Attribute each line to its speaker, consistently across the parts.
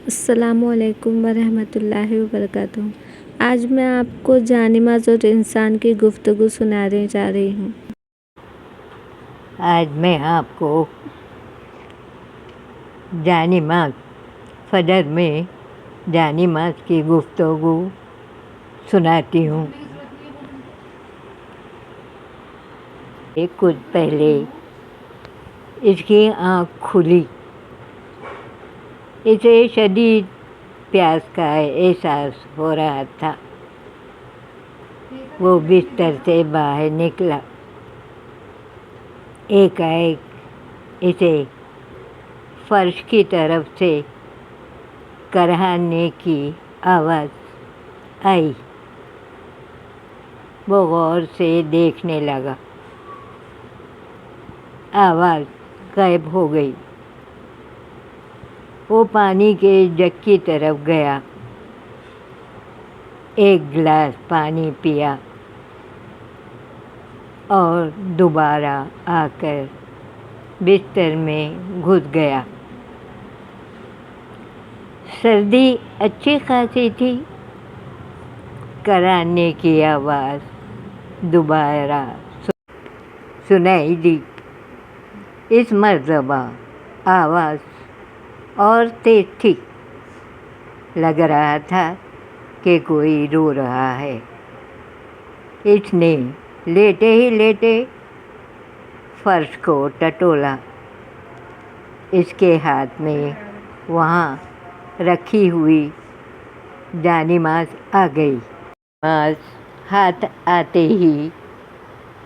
Speaker 1: السلام علیکم ورحمۃ اللہ وبرکاتہ۔ آج میں آپ کو جانماز اور انسان کی گفتگو سنانے جا رہی ہوں۔
Speaker 2: آج میں آپ کو جانماز فجر میں جانماز کی گفتگو سناتی ہوں۔ کچھ پہلے اس کی آنکھ کھلی، اسے شدید پیاس کا احساس ہو رہا تھا۔ وہ بستر سے باہر نکلا۔ ایک اسے فرش کی طرف سے کرہانے کی آواز آئی۔ وہ غور سے دیکھنے لگا۔ آواز غائب ہو گئی۔ وہ پانی کے جگ کی طرف گیا، ایک گلاس پانی پیا اور دوبارہ آ کر بستر میں گھس گیا۔ سردی اچھی خاصی تھی۔ کرہانے کی آواز دوبارہ سنائی دی۔ اس مرتبہ آواز اور تیز تھی۔ لگ رہا تھا کہ کوئی رو رہا ہے۔ اس نے لیٹے ہی لیٹے فرش کو ٹٹولا۔ اس کے ہاتھ میں وہاں رکھی ہوئی جانماز آ گئی۔ جانماز ہاتھ آتے ہی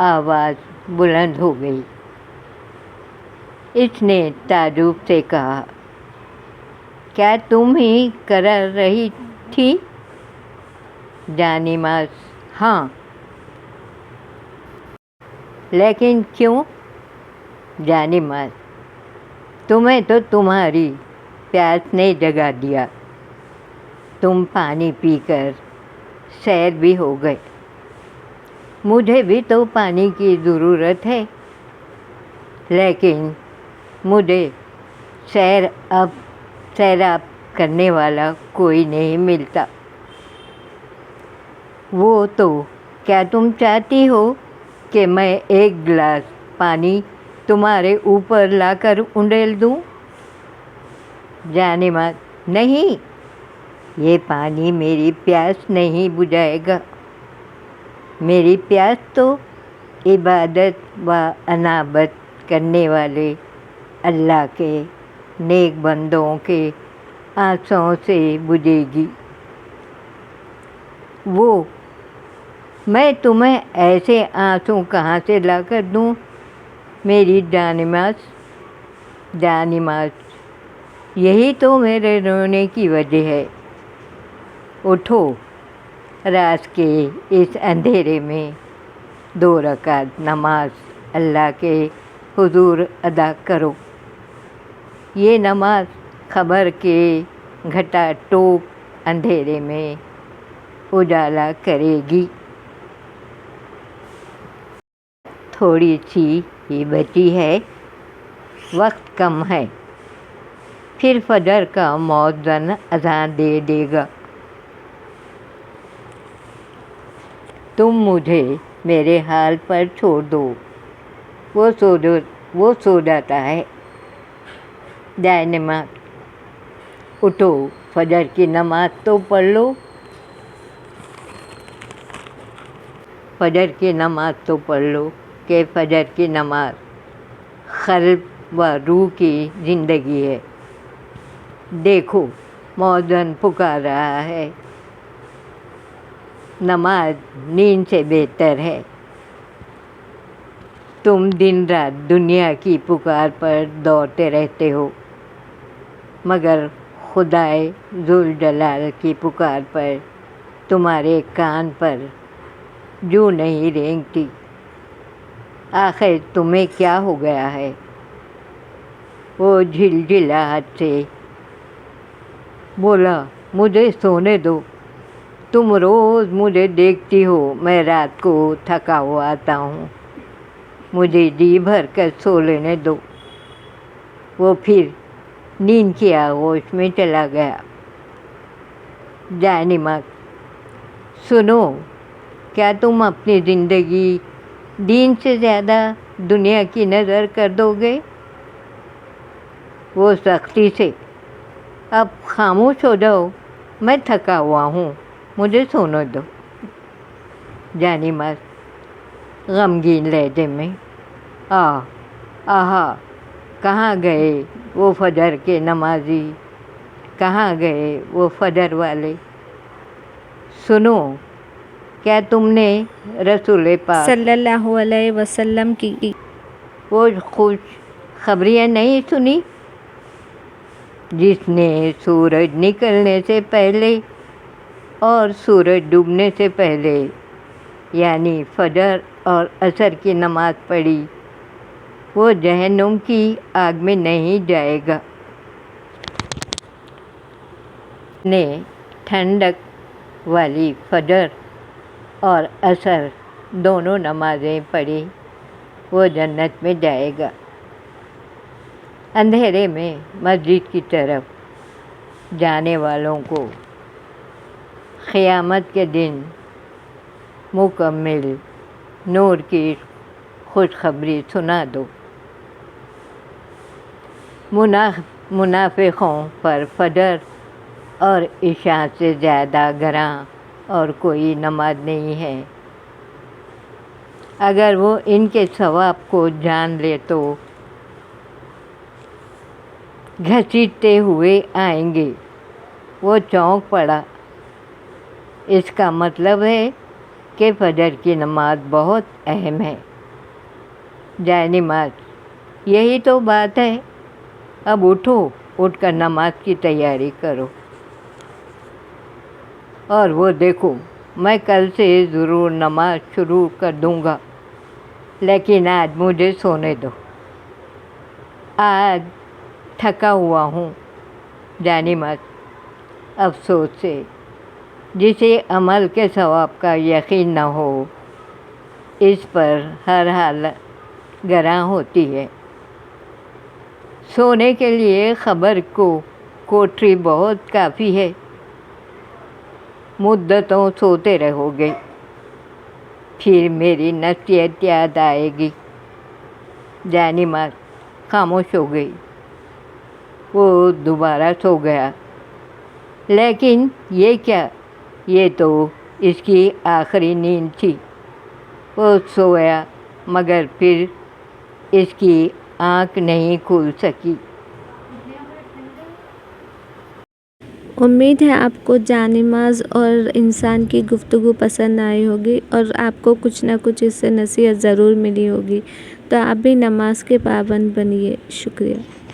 Speaker 2: آواز بلند ہو گئی۔ اس نے تعجب سے کہا، کیا تم ہی کرا رہی تھی؟ جانماز: ہاں۔ لیکن کیوں؟ جانماز: تمہیں تو تمہاری پیاس نے جگا دیا۔ تم پانی پی کر سیر بھی ہو گئے۔ مجھے بھی تو پانی کی ضرورت ہے، لیکن مجھے سیراب کرنے والا کوئی نہیں ملتا۔ وہ تو کیا تم چاہتی ہو کہ میں ایک گلاس پانی تمہارے اوپر لا کر انڈیل دوں؟ جانماز: نہیں، یہ پانی میری پیاس نہیں بجھائے گا۔ میری پیاس تو عبادت و انابت کرنے والے اللہ کے نیک بندوں کے آنسوؤں سے بجھے گی۔ وہ میں تمہیں ایسے آنسو کہاں سے لا کر دوں میری جانماز؟ جانماز: یہی تو میرے رونے کی وجہ ہے۔ اٹھو، رات کے اس اندھیرے میں 2 رکعت نماز اللہ کے حضور ادا کرو۔ یہ نماز قبر کے گھٹا ٹوپ اندھیرے میں اجالا کرے گی۔ تھوڑی سی ہی بچی ہے، وقت کم ہے، پھر فجر کا مؤذن اذان دے دے گا۔ تم مجھے میرے حال پر چھوڑ دو۔ وہ سو جاتا ہے۔ جانماز: اٹھو، فجر کی نماز تو پڑھ لو۔ فجر کی نماز تو پڑھ لو کہ فجر کی نماز قلب و روح کی زندگی ہے۔ دیکھو، مؤذن پکار رہا ہے۔ نماز نیند سے بہتر ہے۔ تم دن رات دنیا کی پکار پر دوڑتے رہتے ہو، مگر خدائے ذوالجلال کی پکار پر تمہارے کان پر جوں نہیں رینگتی۔ آخر تمہیں کیا ہو گیا ہے؟ وہ جھلجھلاہٹ سے بولا، مجھے سونے دو۔ تم روز مجھے دیکھتی ہو، میں رات کو تھکا ہوا آتا ہوں، مجھے جی بھر کر سو لینے دو۔ وہ پھر نیند کی آغوش میں چلا گیا۔ جائے نماز سنو، کیا تم اپنی زندگی دین سے زیادہ دنیا کی نظر کر دو گے؟ وہ سختی سے، اب خاموش ہو جاؤ، میں تھکا ہوا ہوں، مجھے سونے دو۔ جائے نماز غمگین لہجے میں، آہا، کہاں گئے وہ فجر کے نمازی، کہاں گئے وہ فجر والے؟ سنو، کیا تم نے رسول پاک
Speaker 1: صلی اللہ علیہ وسلم کی
Speaker 2: وہ خوش خبریاں نہیں سنی جس نے سورج نکلنے سے پہلے اور سورج ڈوبنے سے پہلے یعنی فجر اور عصر کی نماز پڑھی، وہ جہنم کی آگ میں نہیں جائے گا۔ نے ٹھنڈک والی فجر اور عصر دونوں نمازیں پڑھی، وہ جنت میں جائے گا۔ اندھیرے میں مسجد کی طرف جانے والوں کو قیامت کے دن مکمل نور کی خوشخبری سنا دو۔ منافقوں پر فجر اور عشاء سے زیادہ گراں اور کوئی نماز نہیں ہے۔ اگر وہ ان کے ثواب کو جان لے تو گھسیٹتے ہوئے آئیں گے۔ وہ چونک پڑا، اس کا مطلب ہے کہ فجر کی نماز بہت اہم ہے۔ جائے نماز یہی تو بات ہے، اب اٹھو، اٹھ کر نماز کی تیاری کرو۔ اور وہ دیکھو، میں کل سے ضرور نماز شروع کر دوں گا، لیکن آج مجھے سونے دو، آج تھکا ہوا ہوں۔ جائے نماز افسوس سے، جسے عمل کے ثواب کا یقین نہ ہو، اس پر ہر حالت گراں ہوتی ہے۔ سونے کے لیے خبر کو کوٹری بہت کافی ہے، مدتوں سوتے رہو گے، پھر میری نصیحت یاد آئے گی۔ جائے نماز خاموش ہو گئی، وہ دوبارہ سو گیا۔ لیکن یہ کیا، یہ تو اس کی آخری نیند تھی۔ وہ سویا مگر پھر اس کی آنکھ نہیں کھل سکی۔
Speaker 1: امید ہے آپ کو جائے نماز اور انسان کی گفتگو پسند آئی ہوگی اور آپ کو کچھ نہ کچھ اس سے نصیحت ضرور ملی ہوگی، تو آپ بھی نماز کے پابند بنیے۔ شکریہ۔